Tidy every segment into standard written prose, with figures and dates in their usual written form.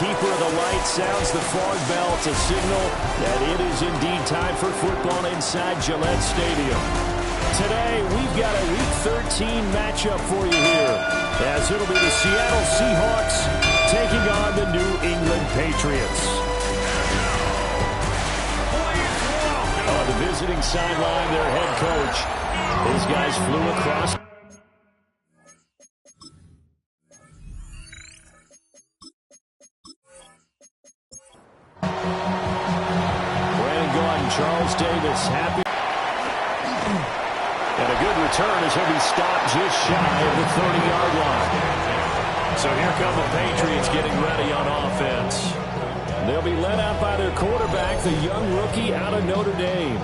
keeper of the light sounds the fog bell to signal that it is indeed time for football inside Gillette Stadium. Today, we've got a Week 13 matchup for you here, as it'll be the Seattle Seahawks taking on the New England Patriots. On the visiting sideline, their head coach. These guys flew across. Charles Davis happy. And a good return as he'll be stopped just shy of the 30-yard line. So here come the Patriots getting ready on offense. They'll be led out by their quarterback, the young rookie out of Notre Dame.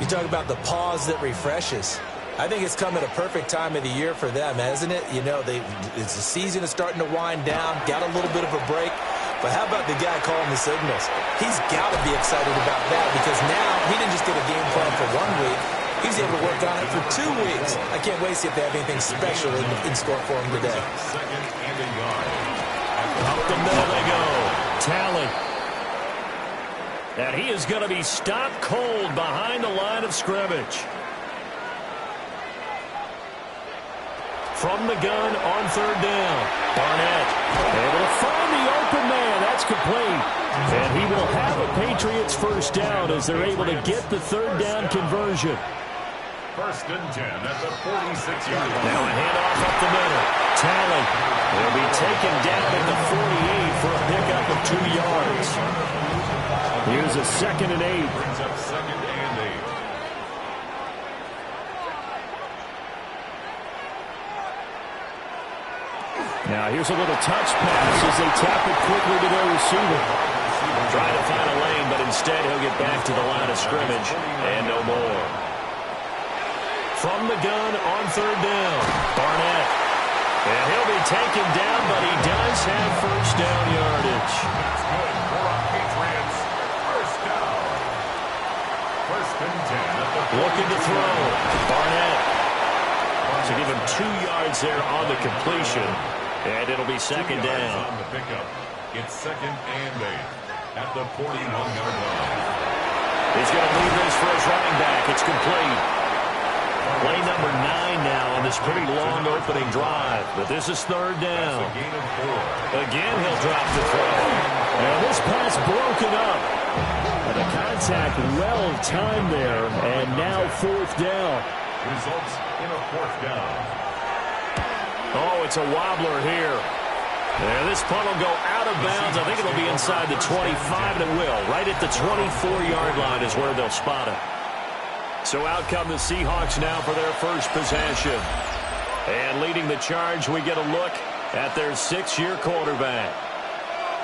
You talk about the pause that refreshes. I think it's come at a perfect time of the year for them, hasn't it? You know, it's the season is starting to wind down, got a little bit of a break. But how about the guy calling the signals? He's got to be excited about that because now he didn't just get a game plan for 1 week. He's able to work on it for 2 weeks. I can't wait to see if they have anything special in store for him today. Up the middle they go. Talley. And he is going to be stopped cold behind the line of scrimmage. From the gun on third down. Barnett able to find the open man. That's complete. And he will have a Patriots first down as they're able to get the third down conversion. First and 10 at the 46-yard line. Now a handoff up the middle. Talley will be taken down at the 48 for a pickup of 2 yards. Here's a 2nd and 8. Brings up 2nd and 8. Now here's a little touch pass as they tap it quickly to their receiver. Trying to find a lane, but instead he'll get back to the line of scrimmage and no more. From the gun on third down, Barnett. And he'll be taken down, but he does have first down yardage. That's good for our Patriots. First down. First and 10 at the 40. Looking to throw. Barnett. To give him 2 yards there on the completion. And it'll be second down. On the pickup. It's 2nd and 8 at the 41-yard line. He's going to leave this for his running back. It's complete. Play number 9 now on this pretty long opening drive. But this is third down. That's a gain of 4. Again, he'll drop the throw. And this pass broken up. And the contact well timed there. And now fourth down. Results in a 4th down. Oh, it's a wobbler here. And this punt will go out of bounds. I think it'll be inside the 25, and it will. Right at the 24-yard line is where they'll spot it. So out come the Seahawks now for their first possession. And leading the charge, we get a look at their 6-year quarterback.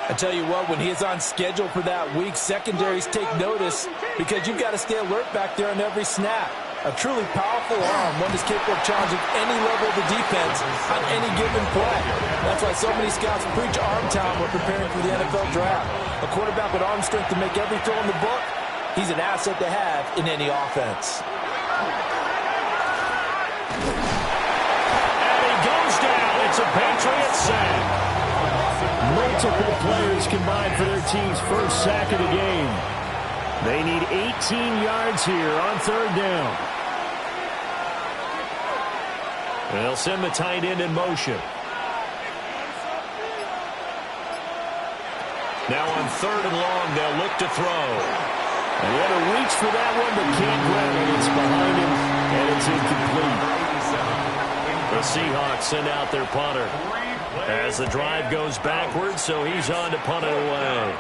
I tell you what, when he is on schedule for that week, secondaries take notice because you've got to stay alert back there on every snap. A truly powerful arm, one that's capable of challenging any level of the defense on any given play. That's why so many scouts preach arm talent when preparing for the NFL draft. A quarterback with arm strength to make every throw in the book, he's an asset to have in any offense. And he goes down. It's a Patriots sack. Multiple players combined for their team's first sack of the game. They need 18 yards here on third down. They'll send the tight end in motion. Now on third and long, they'll look to throw. And he had to reach for that one, but can't grab it. It's behind him, and it's incomplete. The Seahawks send out their punter as the drive goes backwards, so he's on to punt it away.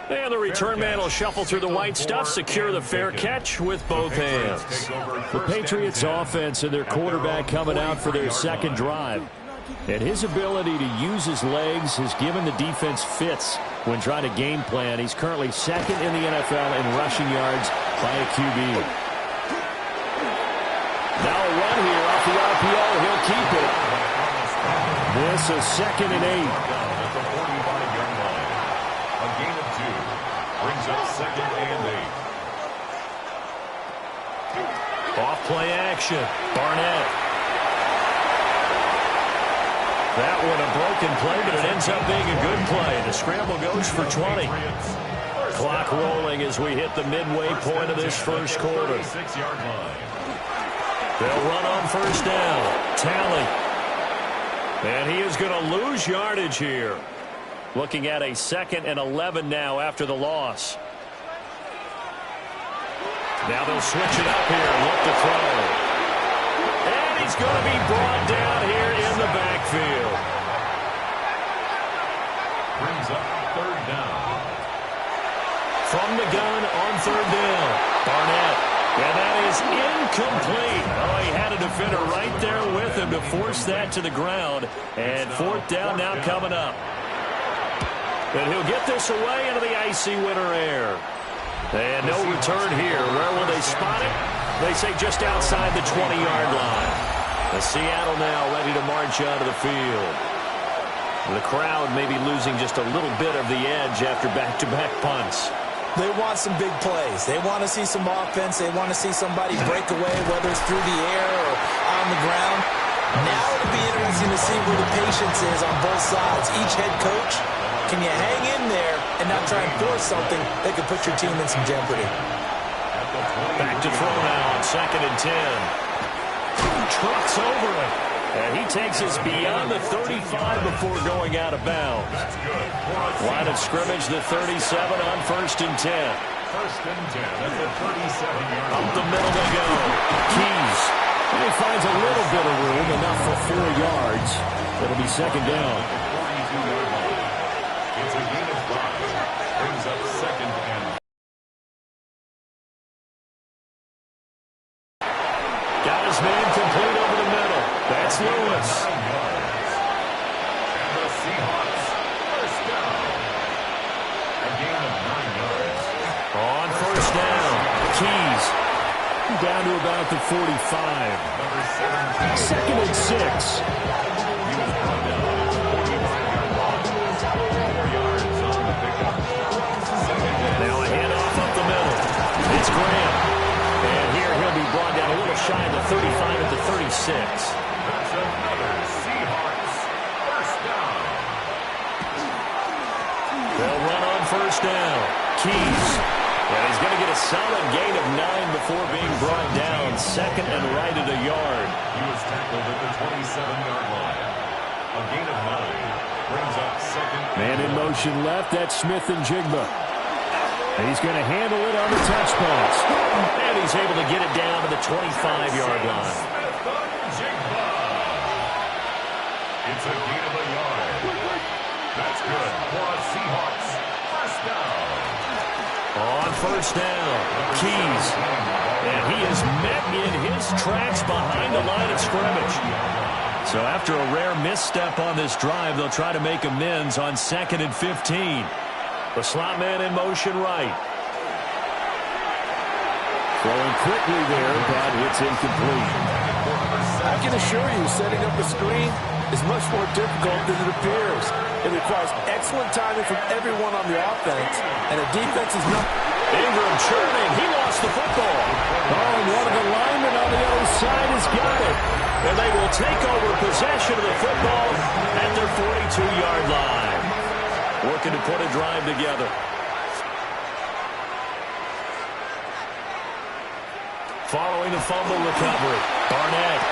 And the return man will shuffle through the white stuff, secure the fair catch with both hands. The Patriots offense and their quarterback coming out for their second drive. And his ability to use his legs has given the defense fits when trying to game plan. He's currently second in the NFL in rushing yards by a QB. Now a run here off the RPO. He'll keep it. This is 2nd and 8. Brings up 2nd and 8. Off play action. Barnett. That one a broken play, but it ends up being a good play. The scramble goes for 20. Clock rolling as we hit the midway point of this first quarter. They'll run on first down. Tally. And he is going to lose yardage here. Looking at a 2nd and 11 now after the loss. Now they'll switch it up here and look to throw. And he's going to be brought down here in the backfield. Brings up 3rd down. From the gun on 3rd down. Barnett. And that is incomplete. Oh, he had a defender right there with him to force that to the ground. And 4th down now coming up. And he'll get this away into the icy winter air. And no return here. Where will they spot it? They say just outside the 20-yard line. The Seattle now ready to march onto the field. The crowd may be losing just a little bit of the edge after back-to-back punts. They want some big plays. They want to see some offense. They want to see somebody break away, whether it's through the air or on the ground. Now it'll be interesting to see where the patience is on both sides. Each head coach, can you hang in there and not try and force something that could put your team in some jeopardy? Back to throw now on 2nd and 10. Trucks over it. And he takes us beyond the 35 before going out of bounds. Line of scrimmage, the 37 on 1st and 10. 1st and 10 at the 37-yard line. Up the middle they go. Keys. And he finds a little bit of room, enough for 4 yards. It'll be 2nd down. It's a gain of 5. Brings up 2nd and 5. Got his man complete over the middle. That's Lewis. And the Seahawks, 1st down. A gain of 9 yards. On 1st down, Keys. Down to about the 45. Number 17. 2nd and 6. He was brought down at the 45-yard line. 4 yards on the pickup. 2nd and Now a handoff up the middle. It's Graham. And here he'll be brought down a little shy of the 35 at the 36. That's another Seahawks 1st down. They'll run on 1st down. Keys. And he's going to get a solid gain of 9 before being brought down. 2nd and right at a yard. He was tackled at the 27-yard line. A gain of 9 brings up 2nd. Man in motion left. That's Smith and Jigba. And he's going to handle it on the touch pass. And he's able to get it down to the 25-yard line. Smith on Jigba. It's a gain of a yard. That's good for a Seahawks 1st down. On 1st down, Keys. And he is met in his tracks behind the line of scrimmage. So after a rare misstep on this drive, they'll try to make amends on 2nd and 15. The slot man in motion right. Throwing quickly there, but it's incomplete. I can assure you, setting up a screen is much more difficult than it appears. It requires excellent timing from everyone on the offense, and the defense is not. Ingram churning. He lost the football. Oh, and one of the linemen on the other side has got it. And they will take over possession of the football at their 42-yard line. Working to put a drive together. Following the fumble recovery, Barnett.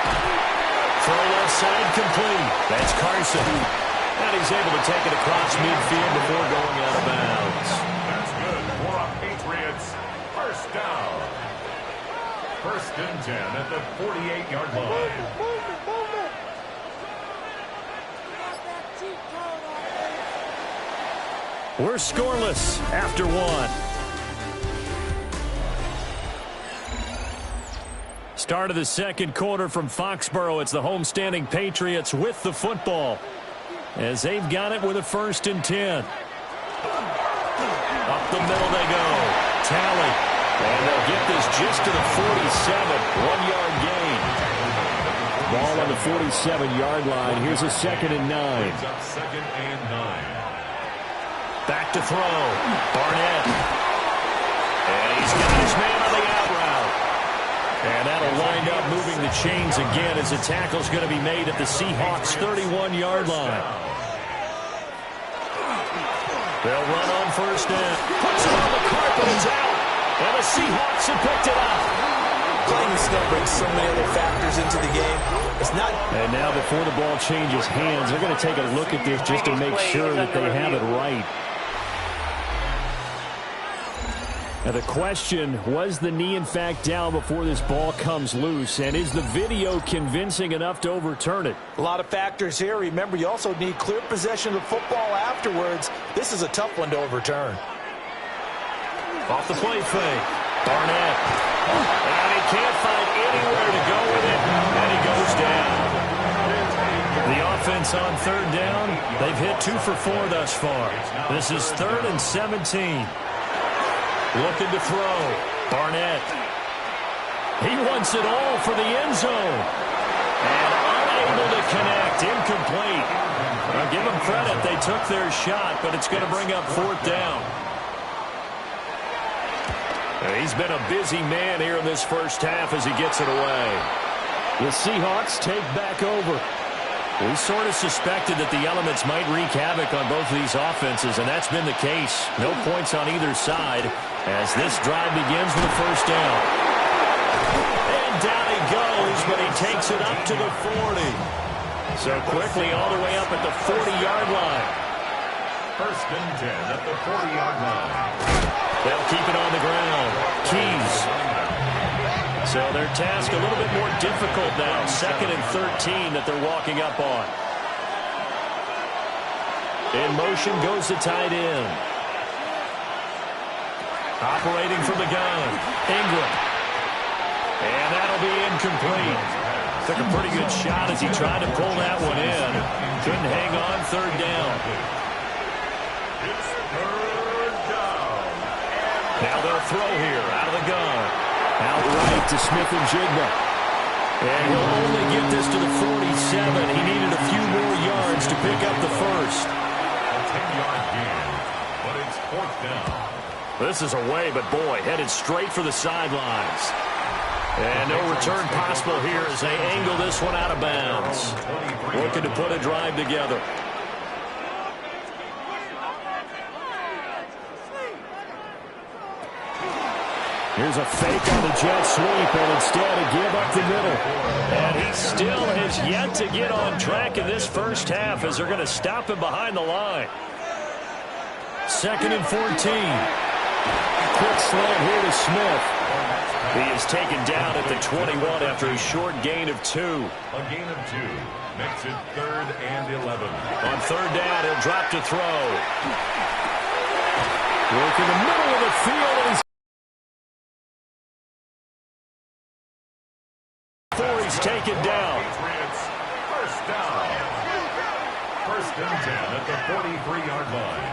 Throw left side complete. That's Carson. And he's able to take it across midfield before going out of bounds. That's good for a Patriots 1st down. 1st and 10 at the 48-yard line. We're scoreless after 1. Start of the 2nd quarter from Foxborough. It's the homestanding Patriots with the football as they've got it with a 1st and 10. Up the middle they go. Tally. And they'll get this just to the 47. 1-yard gain. Ball on the 47-yard line. Here's a 2nd and 9. Brings up 2nd and 9. Back to throw. Barnett. And he's got his man on the out route. And And that'll wind up moving the chains again as the tackle's going to be made at the Seahawks' 31-yard line. They'll run on first down. Puts it on the carpet. It's out. And the Seahawks have picked it up. Playing the snow brings so many other factors into the game. It's not. And now before the ball changes hands, they're going to take a look at this just to make sure that they have it right. Now the question, was the knee in fact down before this ball comes loose? And is the video convincing enough to overturn it? A lot of factors here. Remember, you also need clear possession of the football afterwards. This is a tough one to overturn. Off the play fake. Barnett. And he can't find anywhere to go with it. And he goes down. The offense on third down. They've hit 2 for 4 thus far. This is 3rd and 17. Looking to throw. Barnett. He wants it all for the end zone. And unable to connect. Incomplete. Now give them credit. They took their shot, but it's going to bring up 4th down. He's been a busy man here in this first half as he gets it away. The Seahawks take back over. We sort of suspected that the elements might wreak havoc on both of these offenses, and that's been the case. No points on either side as this drive begins with a first down. And down he goes, but he takes it up to the 40. So quickly all the way up at the 40-yard line. 1st and 10 at the 40-yard line. They'll keep it on the ground. Keys. So their task a little bit more difficult now. 2nd and 13 that they're walking up on. In motion goes the tight end. Operating from the gun. Ingram. And that'll be incomplete. Took a pretty good shot as he tried to pull that one in. Couldn't hang on 3rd down. It's 3rd down. Now they'll throw here out of the gun. Out right to Smith-Njigba. And he'll only get this to the 47. He needed a few more yards to pick up the first. A 10-yard gain, but it's 4th down. This is away, but boy, headed straight for the sidelines. And no return possible here as they angle this one out of bounds. Looking to put a drive together. Here's a fake on the jet sweep, and instead a give up the middle. And he still has yet to get on track in this first half as they're going to stop him behind the line. 2nd and 14. Quick slant here to Smith. He is taken down at the 21 after a short gain of 2. A gain of 2 makes it 3rd and 11. On 3rd down, he'll drop to throw. Work in the middle of the field, and he's taken down. Patriots, 1st down. 1st and 10 at the 43-yard line.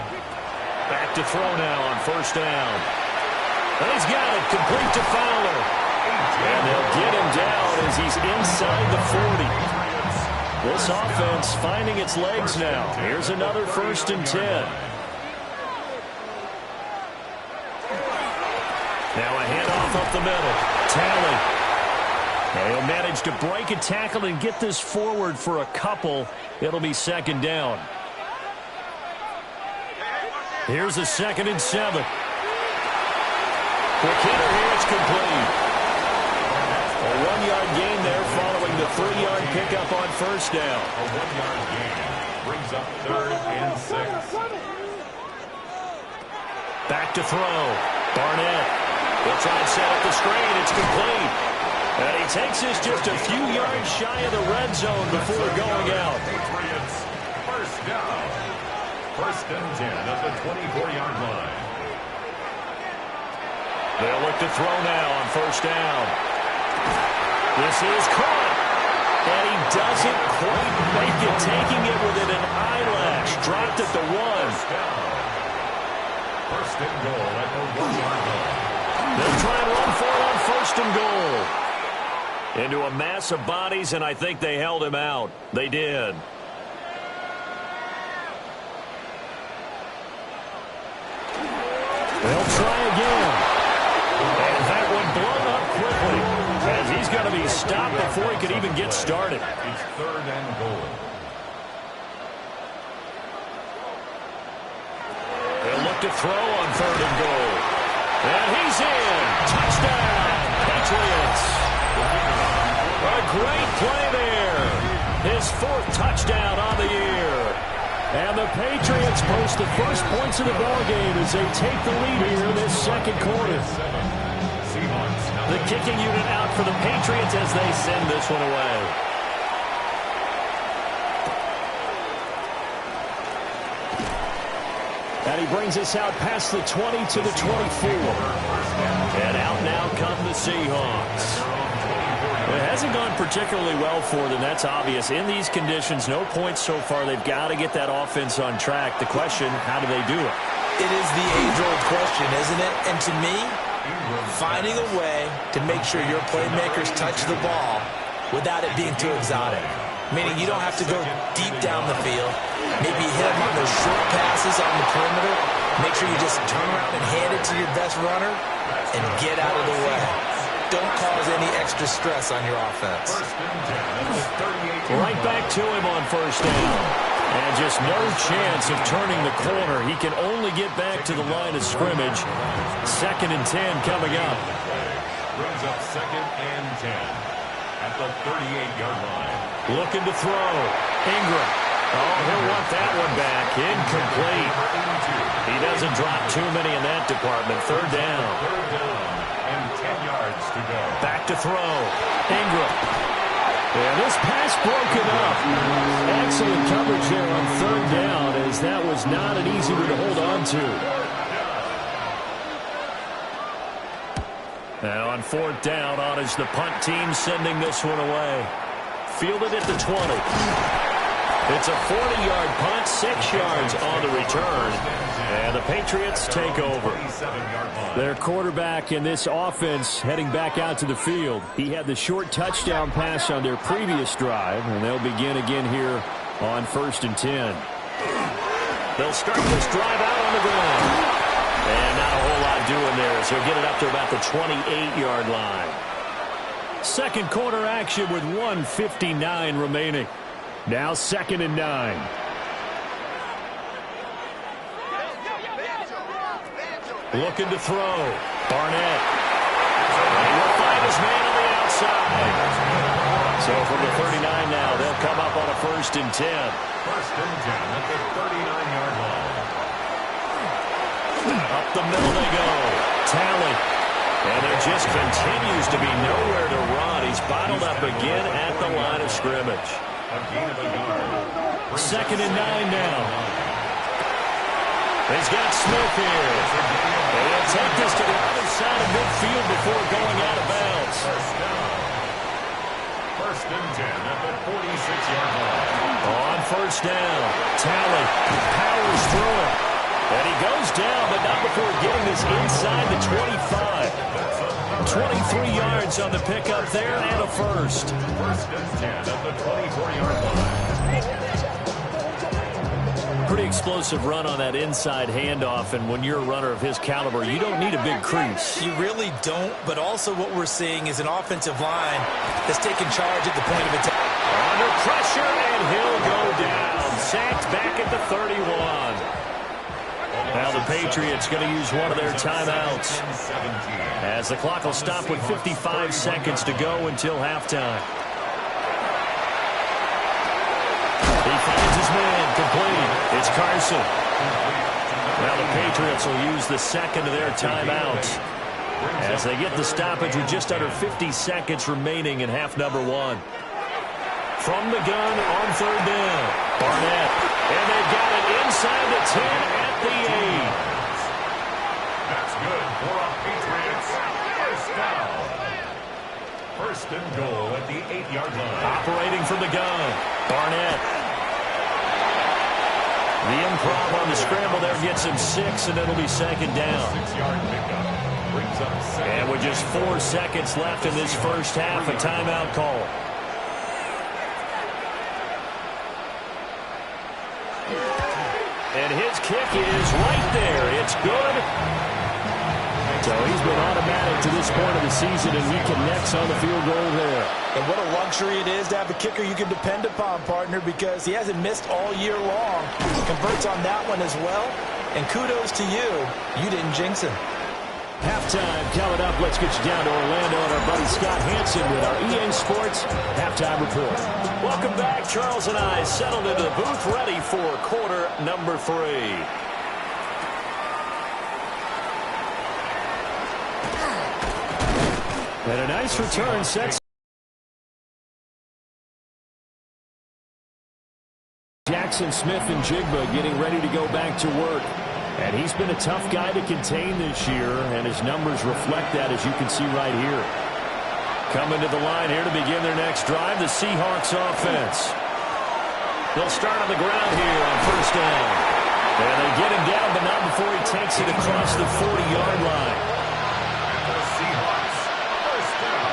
Back to throw now on 1st down. And he's got it, complete to Fowler. And they'll get him down as he's inside the 40. This offense finding its legs now. Here's another 1st and 10. Now a handoff up the middle. Talley. He'll manage to break a tackle and get this forward for a couple. It'll be 2nd down. Here's a 2nd and 7. Quick hitter here, it's complete. A 1-yard gain there following the 3-yard pickup on 1st down. A 1-yard gain brings up 3rd and 6. Back to throw. Barnett. He'll try and set up the screen. It's complete. And he takes this just a few yards shy of the red zone before going out. Patriots, 1st down. 1st and 10 at the 24-yard line. They'll look to throw now on 1st down. This is caught. And he doesn't quite make it, taking it within an eyelash. Dropped at the 1. 1st and goal at the 1-yard line. They'll try and run for it on 1st and goal. Into a mass of bodies, and I think they held him out. They did. They'll try again. And that one blown up quickly as he's going to be stopped before he could even get started. It's 3rd and goal. They'll look to throw on 3rd and goal. And he's in. Touchdown, Patriots. A great play there. His 4th touchdown on the year. And the Patriots post the first points of the ballgame as they take the lead here in this second quarter. The kicking unit out for the Patriots as they send this one away. And he brings us out past the 20 to the 24. And out now come the Seahawks. It hasn't gone particularly well for them, that's obvious. In these conditions, no points so far. They've got to get that offense on track. The question, how do they do it? It is the age-old question, isn't it? And to me, finding a way to make sure your playmakers touch the ball without it being too exotic. Meaning you don't have to go deep down the field. Maybe hit them on those short passes on the perimeter. Make sure you just turn around and hand it to your best runner and get out of the way. Don't cause any extra stress on your offense. Right back to him on 1st down. And just no chance of turning the corner. He can only get back to the line of scrimmage. 2nd and 10 coming up. Brings up 2nd and 10 at the 38-yard line. Looking to throw. Ingram. Oh, he'll want that one back. Incomplete. He doesn't drop too many in that department. 3rd down. 3rd down and 10 yards to go. Back to throw. Ingram. And this pass broken up. Excellent coverage there on 3rd down, as that was not an easy one to hold on to. Now on 4th down, on is the punt team sending this one away. Fielded at the 20. It's a 40-yard punt, 6 yards on the return. And the Patriots take over. Their quarterback in this offense heading back out to the field. He had the short touchdown pass on their previous drive, and they'll begin again here on 1st and 10. They'll start this drive out on the ground. And not a whole lot doing there as he'll get it up to about the 28-yard line. Second quarter action with 1:59 remaining. Now 2nd and 9. Looking to throw. Barnett. And he will find his man on the outside. So from the 39 now, they'll come up on a 1st and 10. 1st and 10 at the 39-yard line. Up the middle they go. Talley. And there just continues to be nowhere to run. He's bottled up again at the line of scrimmage. A gain of a yard. 2nd and 9 now. He's got Smith here. And he'll take this to the other side of midfield before going out of bounds. 1st and 10 at the 46-yard line. On 1st down, Talley powers through it. And he goes down, but not before getting this inside the 25. 23 yards on the pickup there and a 1st. 1st and 10 at the 24-yard line. Pretty explosive run on that inside handoff, and when you're a runner of his caliber, you don't need a big crease. You really don't, but also what we're seeing is an offensive line that's taking charge at the point of attack. Under pressure, and he'll go down. Sacked back at the 31. Now the Patriots going to use one of their timeouts, as the clock will stop with 55 seconds to go until halftime. He finds his man, complete. It's Carson. Now the Patriots will use the second of their timeouts as they get the stoppage with just under 50 seconds remaining in half number 1. From the gun on 3rd down, Barnett. And they've got it inside the 10 at the 8. That's good for a Patriots 1st down. 1st and goal at the 8-yard line. Operating from the gun, Barnett. The improv on the scramble there gets him 6, and it'll be 2nd down. 6-yard pickup brings up 2nd. And with just 4 seconds left in this first half, a timeout call. And his kick is right there. It's good. So he's been automatic to this point of the season, and he connects on the field goal there. And what a luxury it is to have a kicker you can depend upon, partner, because he hasn't missed all year long. Converts on that one as well. And kudos to you. You didn't jinx him. Halftime coming up. Let's get you down to Orlando and our buddy Scott Hansen with our EA Sports Halftime Report. Welcome back. Charles and I settled into the booth ready for quarter number 3. And a nice return sets Jackson Smith and Jigba getting ready to go back to work. And he's been a tough guy to contain this year, and his numbers reflect that, as you can see right here. Coming to the line here to begin their next drive, the Seahawks offense. They'll start on the ground here on first down. And they get him down, but not before he takes it across the 40-yard line. The Seahawks, first down.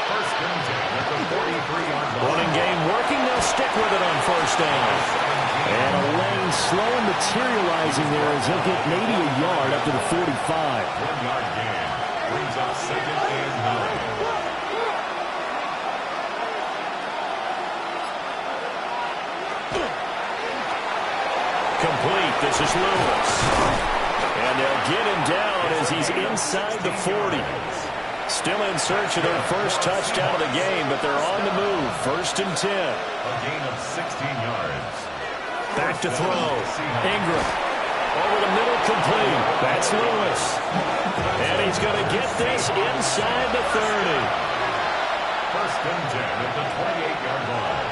First and 10 at the 43-yard line. Running game working, they'll stick with it on first down. And a lane slow materializing there as he'll get maybe a yard up to the 45. 1-yard gain brings up second and 9. Complete. This is Lewis. And they'll get him down as he's inside the 40. Still in search of their first touchdown of the game, but they're on the move. First and 10. A gain of 16 yards. Back to throw. Ingram. Over the middle, complete. That's Lewis. And he's going to get this inside the 30. First and 10 at the 28-yard line.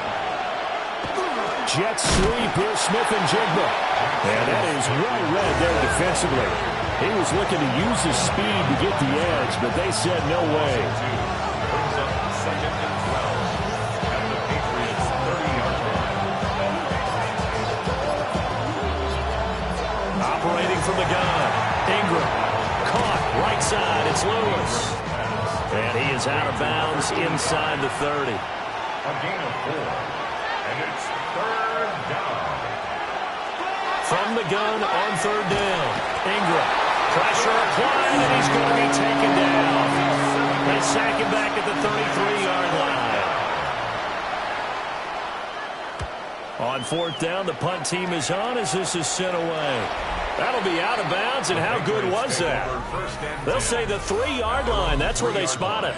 Jet sweep here, Smith and Jigba. And that is well read there defensively. He was looking to use his speed to get the edge, but they said no way. Brings up second and 12 at the Patriots' 30-yard line. Operating from the gun. Ingram. Caught. Right side. It's Lewis. And he is out of bounds inside the 30. A gain of 4. And it's third down. From the gun on third down. Ingram. Pressure applied, and he's going to be taken down. They sack him back at the 33-yard line. On fourth down, the punt team is on as this is sent away. That'll be out of bounds, and how good was that? They'll say the 3-yard line. That's where they spot it.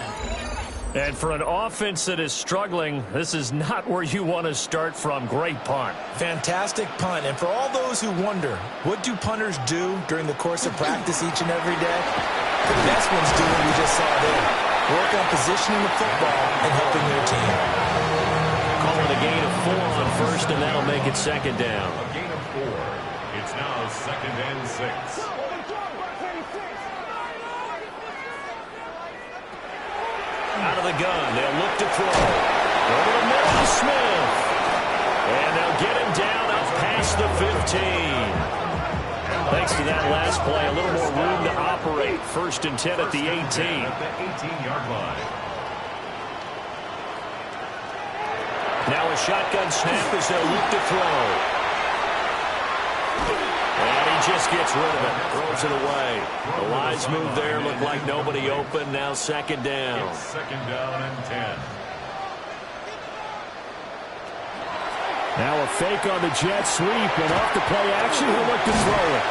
And for an offense that is struggling, this is not where you want to start from. Great punt. Fantastic punt. And for all those who wonder, what do punters do during the course of practice each and every day? The best ones do what we just saw there. Work on positioning the football and helping their team. Call it a gain of 4 on first, and that'll make it second down. A gain of 4. It's now second and 6. Out of the gun, they'll look to throw. Over the middle to Smith. And they'll get him down up past the 15. Thanks to that last play, a little more room to operate. First and 10 at the 18. At the 18-yard line. Now a shotgun snap as they'll look to throw. And he just gets rid of it. Throws it away. The wise move there. Looked like nobody open. Now second down. It's second down and 10. Now a fake on the jet sweep. And off the play action, he'll look to throw it.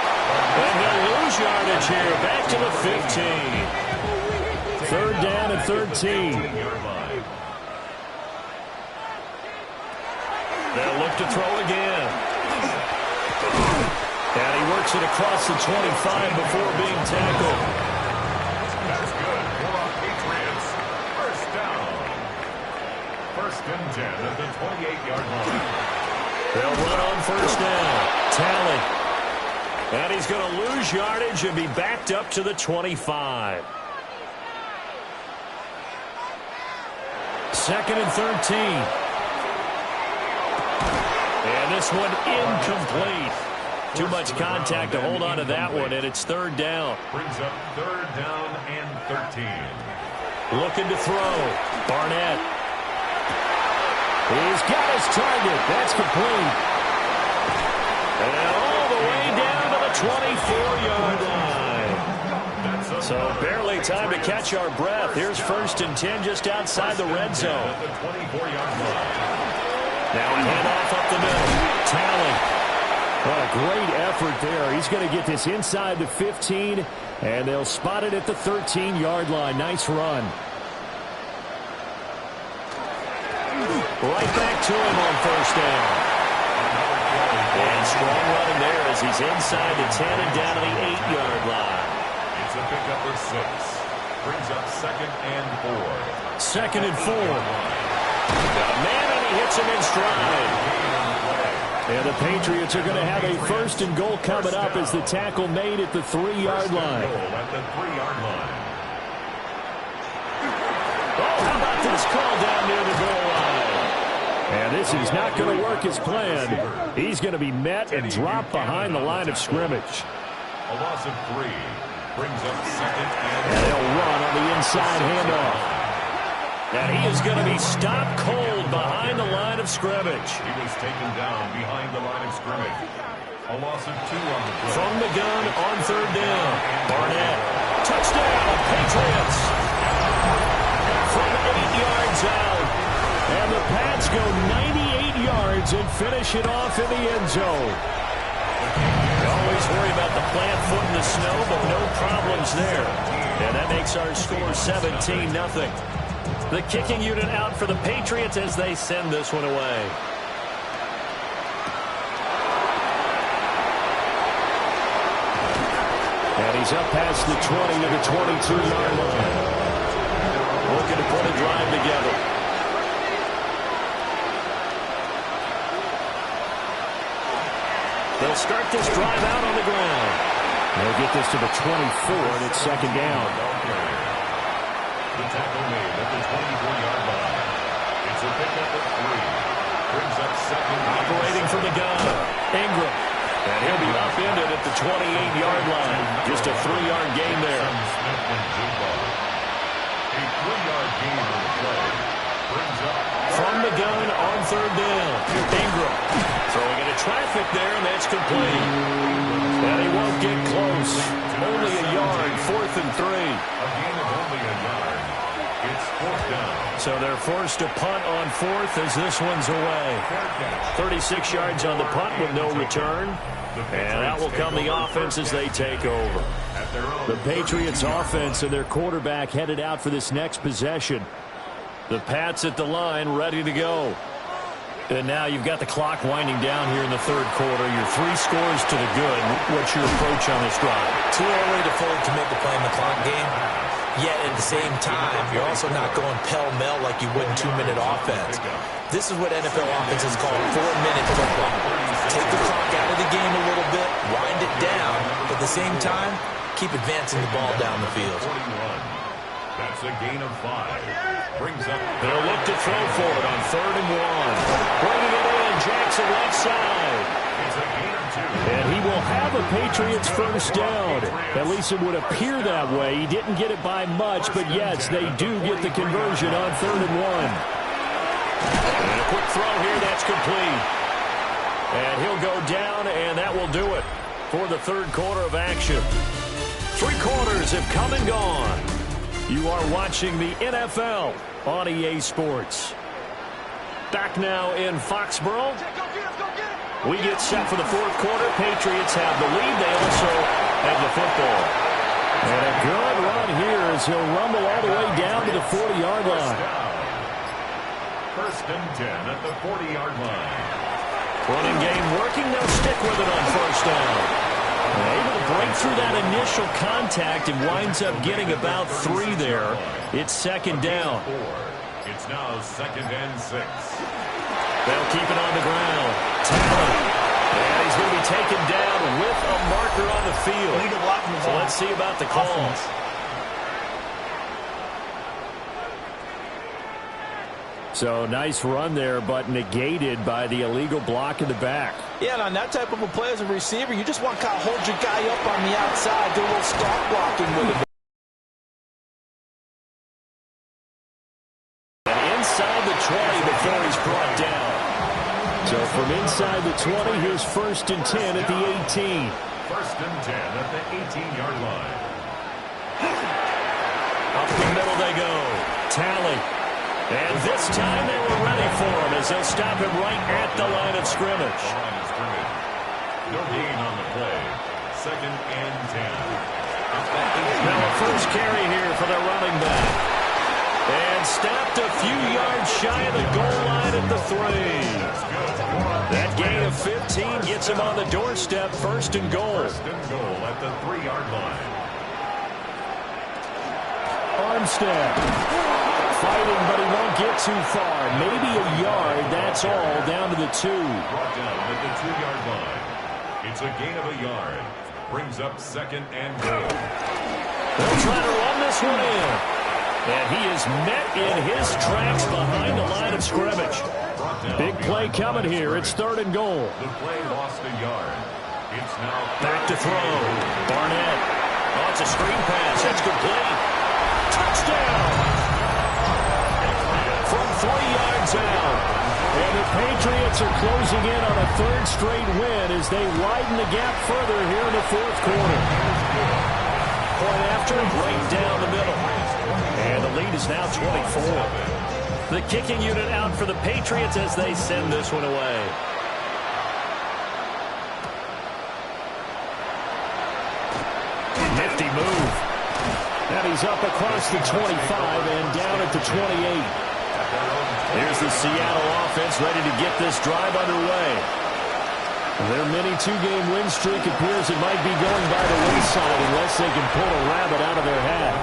And he'll lose yardage here. Back to the 15. Third down and 13. They'll look to throw again. And he works it across the 25 before being tackled. That's good for our Patriots. First down. First and 10 at the 28-yard line. They'll run on first down. Talley. And he's going to lose yardage and be backed up to the 25. Second and 13. And this one incomplete. Too much contact to hold on to that one, and it's third down. Brings up third down and 13. Looking to throw. Barnett. He's got his target. That's complete. And all the way down to the 24-yard line. So barely time to catch our breath. Here's 1st and 10 just outside the red zone. Now a handoff up the middle. Talent. What a great effort there. He's going to get this inside the 15, and they'll spot it at the 13-yard line. Nice run. Right back to him on 1st down. And strong running there as he's inside the 10 and down to the 8-yard line. It's a pickup of 6. Brings up 2nd and 4. 2nd and 4. Got a man, and he hits him in stride. And the Patriots are going to have a 1st and goal coming up as the tackle made at the 3-yard line. Oh, how about this call down near the goal line? And this is not going to work as planned. He's going to be met and dropped behind the line of scrimmage. A loss of 3. Brings up 2nd and they'll run on the inside handoff. And he is going to be stopped cold behind the line of scrimmage. He was taken down behind the line of scrimmage. A loss of 2 on the play. From the gun on 3rd down. Barnett. Touchdown, Patriots. From 8 yards out. And the Pats go 98 yards and finish it off in the end zone. You always worry about the plant foot in the snow, but no problems there. And that makes our score 17-0. The kicking unit out for the Patriots as they send this one away. And he's up past the 20 to the 22-yard line. Looking to put a drive together. They'll start this drive out on the ground. They'll get this to the 24, and it's 2nd down. The tackle made at the 24-yard line. It's a pickup of 3. Brings up 2nd. Operating from the gun. Ingram. And he'll be upended at the 28-yard line. Just a 3-yard gain there. A 3-yard gain on the play. Brings up. From the gun on 3rd down. Ingram. Throwing into traffic there, and that's complete. And he won't get close. Only a yard. 4th and 3. A gain of only a yard. It's 4th down. So they're forced to punt on 4th as this one's away. 36 yards on the punt with no return. And that will come the offense as they take over. The Patriots offense and their quarterback headed out for this next possession. The Pats at the line ready to go. And now you've got the clock winding down here in the 3rd quarter. You're 3 scores to the good. What's your approach on this drive? Too early to fully commit to playing the clock game. Yet at the same time, you're also not going pell-mell like you would in 2-minute offense. This is what NFL offenses call 4-minute football. Take the clock out of the game a little bit, wind it down, but at the same time, keep advancing the ball down the field. That's a gain of 5. Brings up. They'll look to throw for it on 3rd and 1. Bringing it in, Jackson left side. It's a gain of 2. And he will have a Patriots 1st down. At least it would appear that way. He didn't get it by much, but yes, they do get the conversion on 3rd and 1. And a quick throw here, that's complete. And he'll go down, and that will do it for the 3rd quarter of action. 3 quarters have come and gone. You are watching the NFL on EA Sports. Back now in Foxborough. We get set for the 4th quarter. Patriots have the lead. They also have the football. And a good run here as he'll rumble all the way down to the 40-yard line. 1st and 10 at the 40-yard line. Running game working. They'll stick with it on 1st down. Able to break through that initial contact and winds up getting about 3 there. It's 2nd down. It's now 2nd and 6. They'll keep it on the ground. Talent. And he's going to be taken down with a marker on the field. So let's see about the calls. So nice run there, but negated by the illegal block in the back. Yeah, and on that type of a play as a receiver, you just want to kind of hold your guy up on the outside, do a little stop blocking with him. And inside the 20 before he's brought down. So from inside the 20, here's 1st and 10 at the 18. 1st and 10 at the 18-yard line. Up the middle they go. Tally. And this time they were ready for him as they'll stop him right at the line of scrimmage. No gain on the play. 2nd and 10. Now a first carry here for the running back. And stopped a few yards shy of the goal line at the 3. That gain of 15 gets him on the doorstep. 1st and goal. 1st and goal at the 3-yard line. Armstead fighting, but he won't get too far. Maybe a yard, that's all, down to the 2. Brought down at the 2-yard line. It's a gain of a yard. Brings up 2nd and goal. They'll try to run this one in. And he is met in his tracks behind the line of scrimmage. Big play coming here. It's 3rd and goal. The play lost a yard. It's now back to throw. Barnett. Oh, it's a screen pass. That's complete. Touchdown. From 3 yards out. And the Patriots are closing in on a 3rd straight win as they widen the gap further here in the 4th quarter. Point after, right down the middle. And the lead is now 24. The kicking unit out for the Patriots as they send this one away. Nifty move. And he's up across the 25 and down at the 28. Here's the Seattle offense ready to get this drive underway. Their mini 2-game win streak appears it might be going by the wayside unless they can pull a rabbit out of their hat.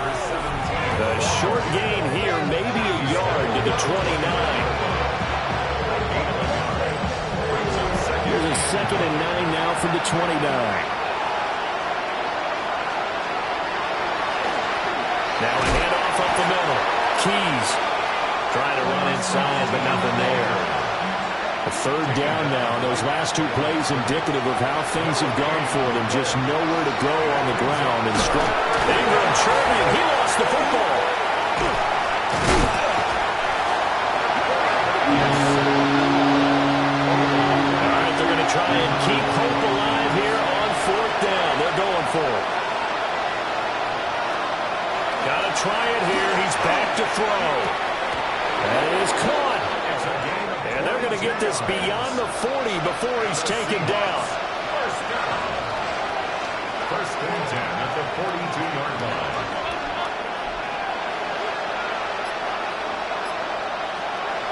The short gain here, maybe a yard to the 29. Here's a 2nd and 9 now from the 29. Now a handoff up the middle. Keys trying to run inside, but nothing there. A 3rd down now. Those last 2 plays indicative of how things have gone for them. Just nowhere to go on the ground. And Ingram churning. He lost the football. All right, they're going to try and keep hope alive here on 4th down. They're going for it. Got to try it here. He's back to throw. That is caught. And they're going to get this beyond the 40 before he's taken down. 1st and 10 at the 42-yard line.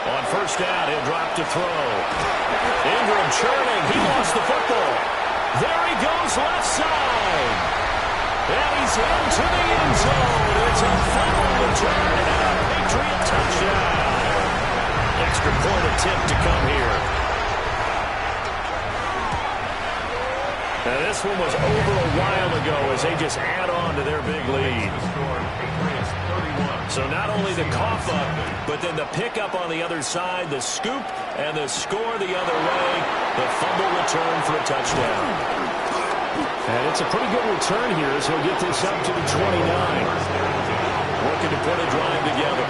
On 1st down, he'll drop to throw. Ingram churning. He lost the football. There he goes left side. And he's into the end zone. It's a fumble return and a Patriot touchdown. Extra point attempt to come here. Now this one was over a while ago as they just add on to their big lead. So not only the cough up, but then the pickup on the other side, the scoop, and the score the other way. The fumble return for a touchdown. And it's a pretty good return here, so he'll get this up to the 29. Working to put a drive together.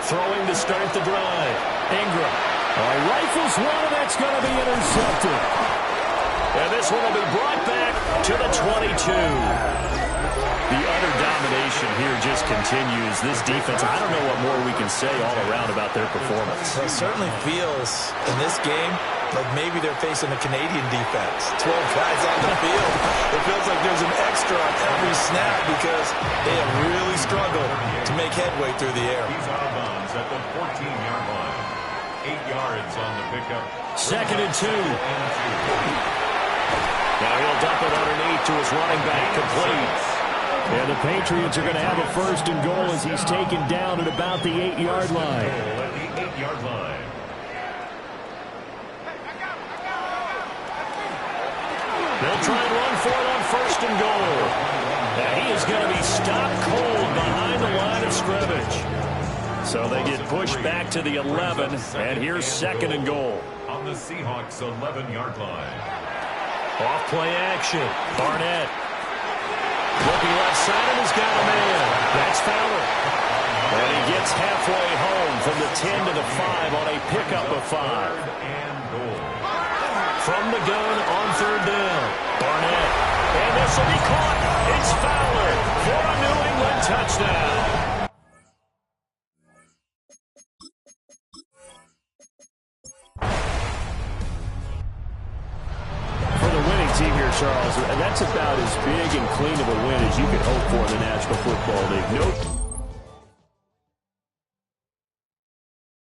Throwing to start the drive. Ingram. Rifles one, and that's going to be intercepted. And this one will be brought back to the 22. The utter domination here just continues. This defense, I don't know what more we can say all around about their performance. Well, it certainly feels in this game like maybe they're facing a Canadian defense. 12 guys on the field. It feels like there's an extra on every snap because they have really struggled to make headway through the air. He's out of bounds at the 14-yard line. 8 yards on the pickup. 2nd and 2. Now he'll dump it underneath to his running back, complete. And the Patriots are going to have a 1st and goal as he's taken down at about the 8-yard line. At the 8-yard line. They'll try and run for it on 1st and goal. Now he is going to be stopped cold behind the line of scrimmage. So they get pushed back to the 11, and here's 2nd and goal. On the Seahawks 11-yard line. Off play action. Barnett. Looking left side, and he's got a man. That's Fowler. And he gets halfway home from the 10 to the 5 on a pickup of 5. And goal. From the gun on 3rd down. Barnett. This will be caught. It's Fowler for a New England touchdown. For the winning team here, Charles, that's about as big and clean of a win as you could hope for in the National Football